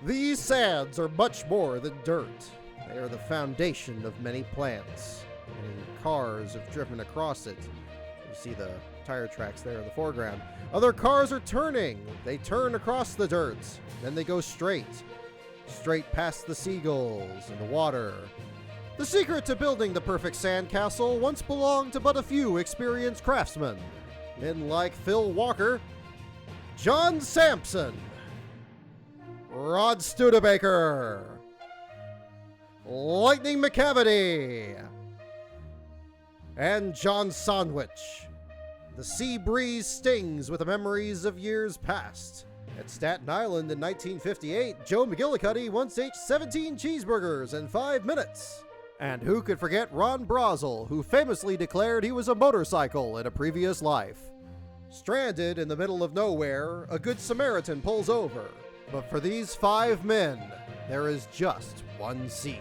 These sands are much more than dirt. They are the foundation of many plants. Many cars have driven across it. You see the tire tracks there in the foreground. Other cars are turning. They turn across the dirt. Then they go straight past the seagulls and the water. The secret to building the perfect sandcastle once belonged to but a few experienced craftsmen. Men like Phil Walker, John Sampson, Rod Studebaker, Lightning McCavity, and John Sandwich. The sea breeze stings with the memories of years past. At Staten Island in 1958, Joe McGillicuddy once ate 17 cheeseburgers in 5 minutes. And who could forget Ron Brazel, who famously declared he was a motorcycle in a previous life. Stranded in the middle of nowhere, a good Samaritan pulls over. But for these 5 men, there is just one seat.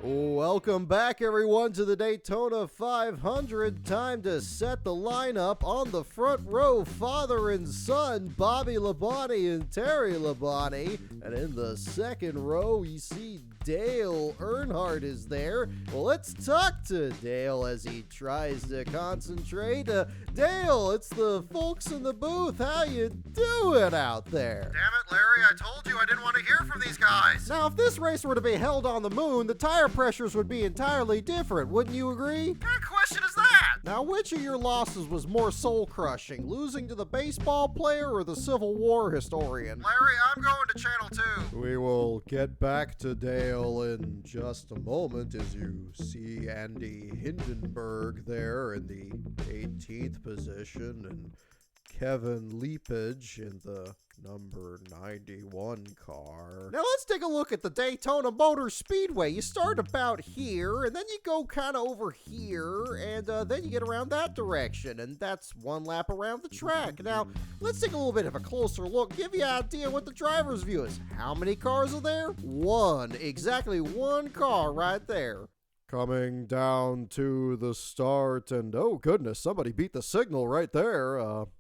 Welcome back, everyone, to the Daytona 500. Time to set the lineup. On the front row, father and son, Bobby Labonte and Terry Labonte. And in the second row, you see Dale Earnhardt is there. Well, let's talk to Dale as he tries to concentrate. Dale, it's the folks in the booth. How you doing out there? Damn it, Larry, I told you I didn't want to hear from these guys. Now, if this race were to be held on the moon, the tire pressures would be entirely different, wouldn't you agree? What kind of question is that? Now, which of your losses was more soul-crushing, losing to the baseball player or the Civil War historian? Larry, I'm going to Channel 2. We will get back to Dale in just a moment as you see Andy Hindenburg there in the 18th position and Kevin Leapage in the number 91 car. Now let's take a look at the Daytona Motor Speedway. You start about here, and then you go kind of over here, and then you get around that direction, and that's one lap around the track. Now, let's take a little bit of a closer look, give you an idea what the driver's view is. How many cars are there? One. Exactly one car right there. Coming down to the start, and oh goodness, somebody beat the signal right there.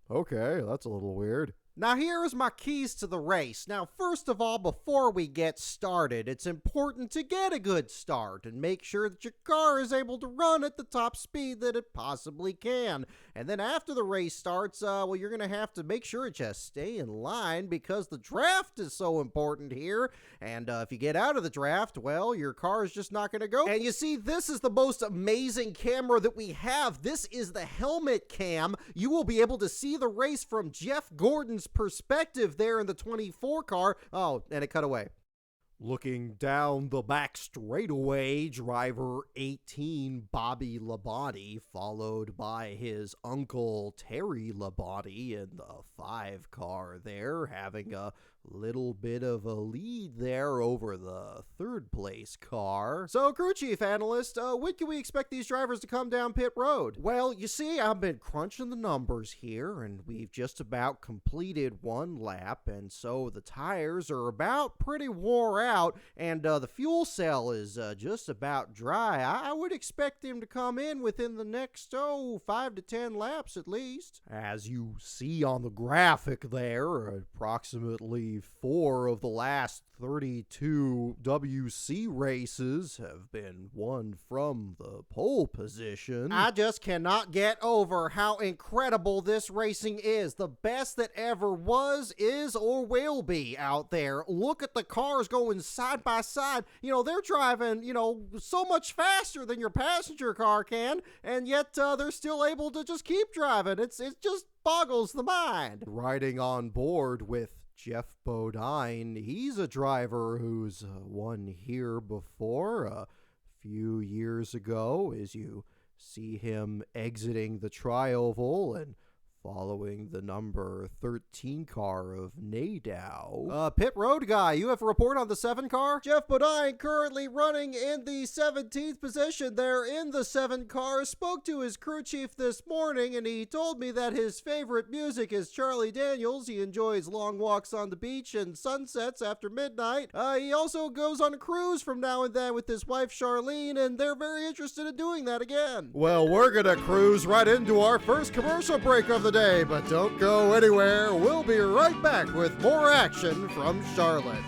Okay, that's a little weird. Now here's my keys to the race. Now first of all, before we get started, it's important to get a good start and make sure that your car is able to run at the top speed that it possibly can. And then after the race starts, well, you're going to have to make sure that you stay in line because the draft is so important here. And if you get out of the draft, well, your car is just not going to go. And you see, this is the most amazing camera that we have. This is the helmet cam. You will be able to see the race from Jeff Gordon's perspective there in the 24 car. Oh, and it cut away. Looking down the back straightaway, driver 18, Bobby Labonte, followed by his uncle Terry Labonte in the 5 car there, having a little bit of a lead there over the 3rd place car. So, crew chief analyst, when can we expect these drivers to come down pit road? Well, you see, I've been crunching the numbers here, and we've just about completed 1 lap, and so the tires are about pretty wore out, and the fuel cell is just about dry. I would expect them to come in within the next, 5 to 10 laps at least. As you see on the graphic there, approximately 4 of the last 32 WC races have been won from the pole position. I just cannot get over how incredible this racing is. The best that ever was, is, or will be out there. Look at the cars going side by side. You know, they're driving, so much faster than your passenger car can, and yet they're still able to just keep driving. It just boggles the mind. Riding on board with Jeff Bodine, he's a driver who's won here before a few years ago, as you see him exiting the tri-oval and following the number 13 car of Nadeau. Pit road guy, you have a report on the 7 car? Jeff Bodine, currently running in the 17th position there in the 7 car, spoke to his crew chief this morning, and he told me that his favorite music is Charlie Daniels. He enjoys long walks on the beach and sunsets after midnight. He also goes on a cruise from now and then with his wife Charlene, and they're very interested in doing that again. Well, we're gonna cruise right into our first commercial break of the today, but don't go anywhere. We'll be right back with more action from Charlotte.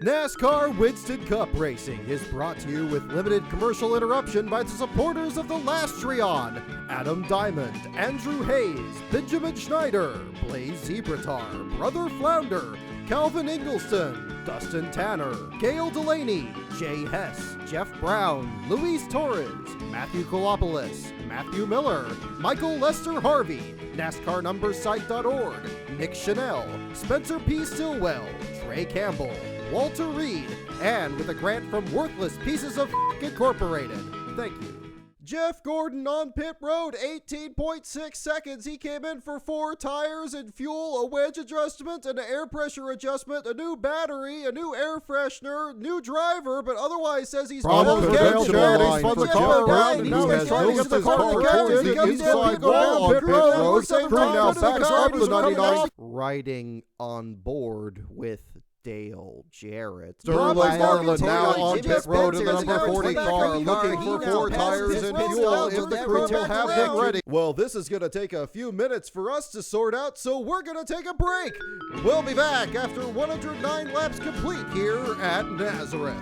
NASCAR Winston Cup Racing is brought to you with limited commercial interruption by the supporters of the Lastrion: Adam Diamond, Andrew Hayes, Benjamin Schneider, Blaze Zebratar, Brother Flounder, Calvin Ingelston, Dustin Tanner, Gail Delaney, Jay Hess, Jeff Brown, Luis Torres, Matthew Kolopoulos, Matthew Miller, Michael Lester Harvey, NASCARNumbersite.org, Nick Chanel, Spencer P. Stillwell, Trey Campbell, Walter Reed, and with a grant from Worthless Pieces of Incorporated. Thank you. Jeff Gordon on pit road, 18.6 seconds. He came in for 4 tires and fuel, a wedge adjustment, an air pressure adjustment, a new battery, a new air freshener, new driver, but otherwise says he's Problem prevention line for the car around, and now he's trying to get the car towards the inside wall on pit road. Crew now backs up the 99. Riding on board with Dale Jarrett. Sterling Marlin now on pit road in the number 40 car, looking for 4 tires and fuel if the crew will have them ready. Well, this is going to take a few minutes for us to sort out, so we're going to take a break. We'll be back after 109 laps complete here at Nazareth.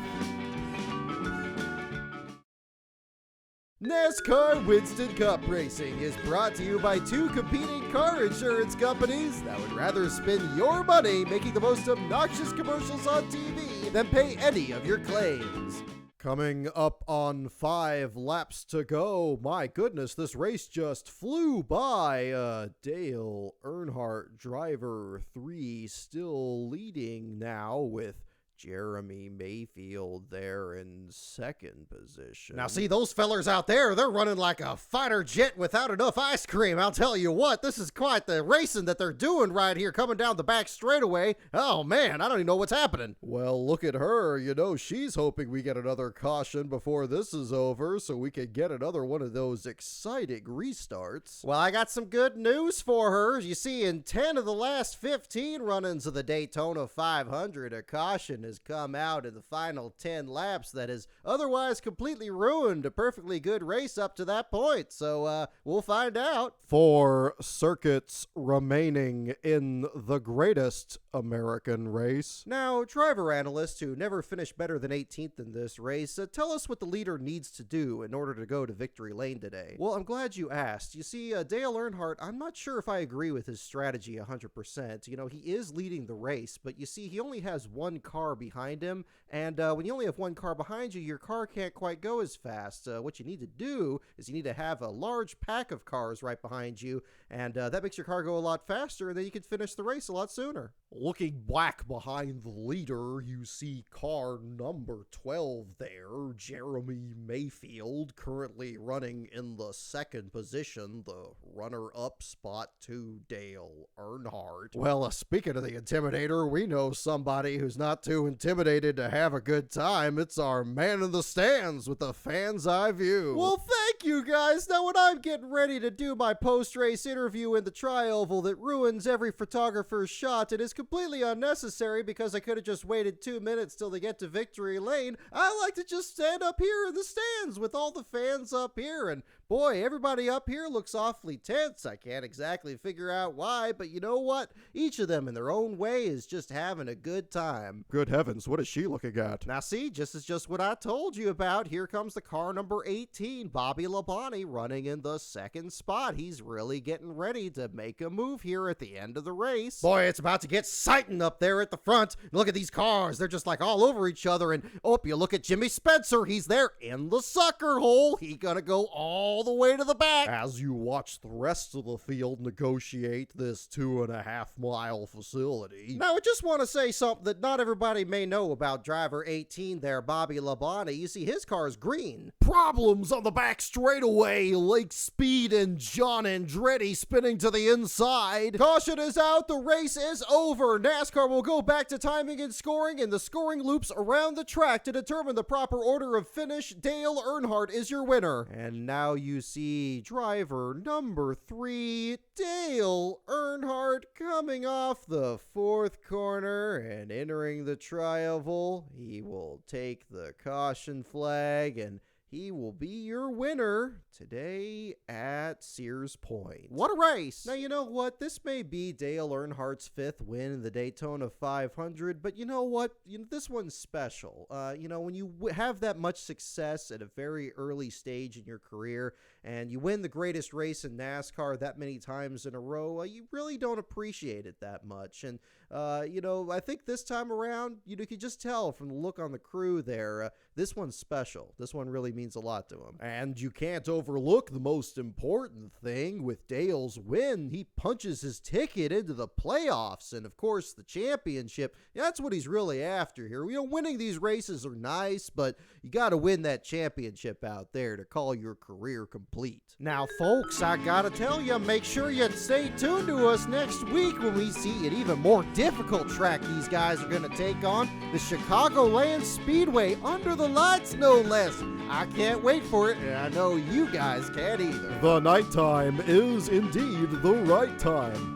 NASCAR Winston Cup Racing is brought to you by 2 competing car insurance companies that would rather spend your money making the most obnoxious commercials on TV than pay any of your claims. Coming up on 5 laps to go. My goodness, this race just flew by. Dale Earnhardt, driver 3, still leading now with Jeremy Mayfield there in 2nd position. Now see, those fellers out there, they're running like a fighter jet without enough ice cream. I'll tell you what, this is quite the racing that they're doing right here, coming down the back straightaway. Oh man, I don't even know what's happening. Well, look at her. You know, she's hoping we get another caution before this is over so we can get another one of those exciting restarts. Well, I got some good news for her. You see, in 10 of the last 15 run-ins of the Daytona 500, a caution has come out in the final 10 laps that has otherwise completely ruined a perfectly good race up to that point. So we'll find out. 4 circuits remaining in the greatest American race. Now, driver analysts who never finished better than 18th in this race, tell us what the leader needs to do in order to go to victory lane today. Well, I'm glad you asked. You see, Dale Earnhardt, I'm not sure if I agree with his strategy 100%. You know, he is leading the race, but you see, he only has 1 car behind him, and when you only have 1 car behind you, your car can't quite go as fast. What you need to do is you need to have a large pack of cars right behind you, and that makes your car go a lot faster, and then you can finish the race a lot sooner. Looking back behind the leader, you see car number 12 there, Jeremy Mayfield, currently running in the 2nd position, the runner-up spot to Dale Earnhardt. Well, speaking of the Intimidator, we know somebody who's not too intimidated to have a good time. It's our man in the stands with the fan's eye view. Well, thank you guys. Now when I'm getting ready to do my post-race interview in the tri-oval that ruins every photographer's shot, it is completely unnecessary because I could have just waited 2 minutes till they get to victory lane. I like to just stand up here in the stands with all the fans up here, and boy, everybody up here looks awfully tense. I can't exactly figure out why, but you know what? Each of them in their own way is just having a good time. Good heavens, what is she looking at? Now see, just what I told you about. Here comes the car number 18, Bobby Labonte, running in the 2nd spot. He's really getting ready to make a move here at the end of the race. Boy, it's about to get sighting up there at the front. Look at these cars. They're just like all over each other. And oh, you look at Jimmy Spencer. He's there in the sucker hole. He gonna go all the way to the back. As you watch the rest of the field negotiate this 2.5-mile facility. Now, I just want to say something that not everybody may know about driver 18 there, Bobby Labonte. You see, his car is green. Problems on the back straightaway. Lake Speed and John Andretti spinning to the inside. Caution is out. The race is over. NASCAR will go back to timing and scoring in the scoring loops around the track to determine the proper order of finish. Dale Earnhardt is your winner. And now you see driver number 3, Dale Earnhardt, coming off the 4th corner and entering the tri-oval. He will take the caution flag, and he will be your winner today at Sears Point. What a race! Now, you know what? This may be Dale Earnhardt's 5th win in the Daytona 500, but you know what? This one's special. When you have that much success at a very early stage in your career and you win the greatest race in NASCAR that many times in a row, you really don't appreciate it that much. And, I think this time around, you could just tell from the look on the crew there, this one's special. This one really means a lot to him. And you can't overlook the most important thing. With Dale's win, he punches his ticket into the playoffs and, of course, the championship. That's what he's really after here. Winning these races are nice, but you got to win that championship out there to call your career complete. Now, folks, I gotta tell you, make sure you stay tuned to us next week when we see an even more difficult track these guys are gonna take on, the Chicagoland Speedway, under the lights, no less. I can't wait for it, and I know you guys can't either. The nighttime is indeed the right time.